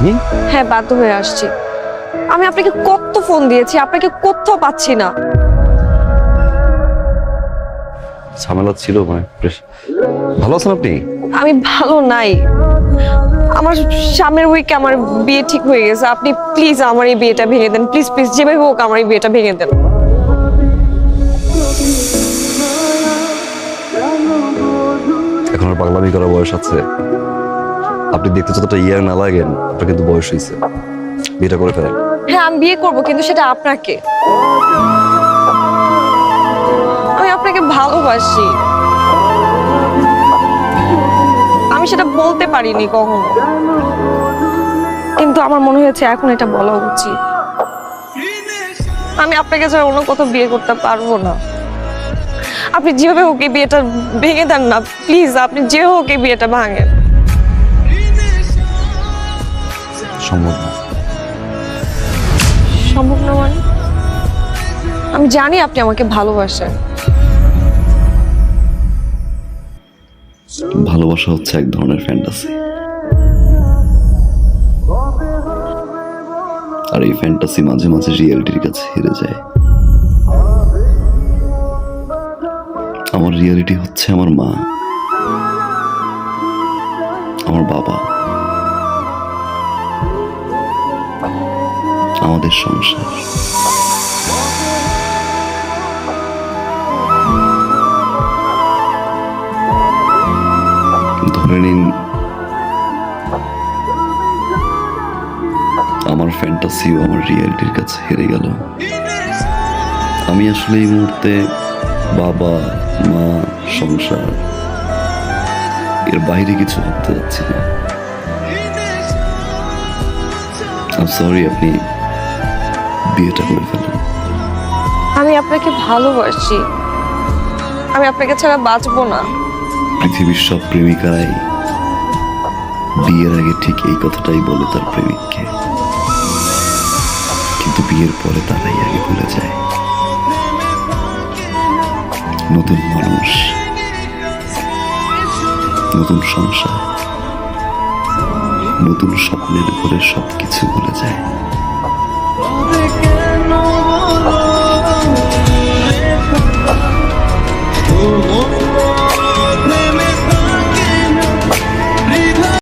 আসেনি? হ্যাঁ, বাধ্য হয়ে আসছি। আমি আপনাকে কত ফোন দিয়েছি, আপনাকে কোথাও পাচ্ছি না। ঝামেলা ছিল মানে ভালো আছেন আপনি? আমি ভালো নাই। আমার সামনের উইকে আমার বিয়ে ঠিক হয়ে গেছে। আপনি প্লিজ আমার এই বিয়েটা ভেঙে দেন, প্লিজ প্লিজ, যেভাবে হোক আমার এই বিয়েটা ভেঙে দেন। এখন আর পাগলামি করার বয়স আছে? আপনি দেখতে যতটা ইয়ার না লাগেন, আপনার কিন্তু বয়স হয়েছে। বিয়েটা করে ফেলেন। হ্যাঁ, আমি বিয়ে করব, কিন্তু সেটা আপনাকে। আমি আপনাকে ভালোবাসি। আমি সেটা বলতে পারিনি কখনো, কিন্তু আমার মনে হয়েছে এখন এটা বলা উচিত। আমি আপনাকে ছাড়া অন্য কোথাও বিয়ে করতে পারবো না। আপনি যেভাবে হোক এই বিয়েটা ভেঙে দেন না প্লিজ। আপনি যে হোক এই বিয়েটা ভাঙেন। সম্ভব না। সম্ভব না মানে? আমি জানি আপনি আমাকে ভালোবাসেন। ভালোবাসা হচ্ছে এক ধরনের ফ্যান্টাসি, আর এই ফ্যান্টাসি মাঝে মাঝে রিয়েলিটির কাছে হেরে যায়। আমার রিয়েলিটি হচ্ছে আমার মা, আমার বাবা, আমাদের সংসার। ধরে নিন আমার ফ্যান্টাসিও আমার রিয়েলিটির কাছে হেরে গেল। আমি আসলে এই মুহূর্তে বাবা, মা, সংসার এর বাইরে কিছু ভাবতে যাচ্ছি না। সরি, আপনি বিয়েটা করে ফেলেন। আমি আপনাকে ভালোবাসি। আমি আপনাকে ছাড়া বাঁচবো না। পৃথিবীর সব প্রেমিকাই বিয়ের আগে ঠিক এই কথাটাই বলে তার প্রেমিককে, কিন্তু বিয়ের পরে তারাই আগে ভুলে যায়। নতুন মানুষ, নতুন সংসার, নতুন স্বপ্নের ঘরে সবকিছু ভুলে যায়।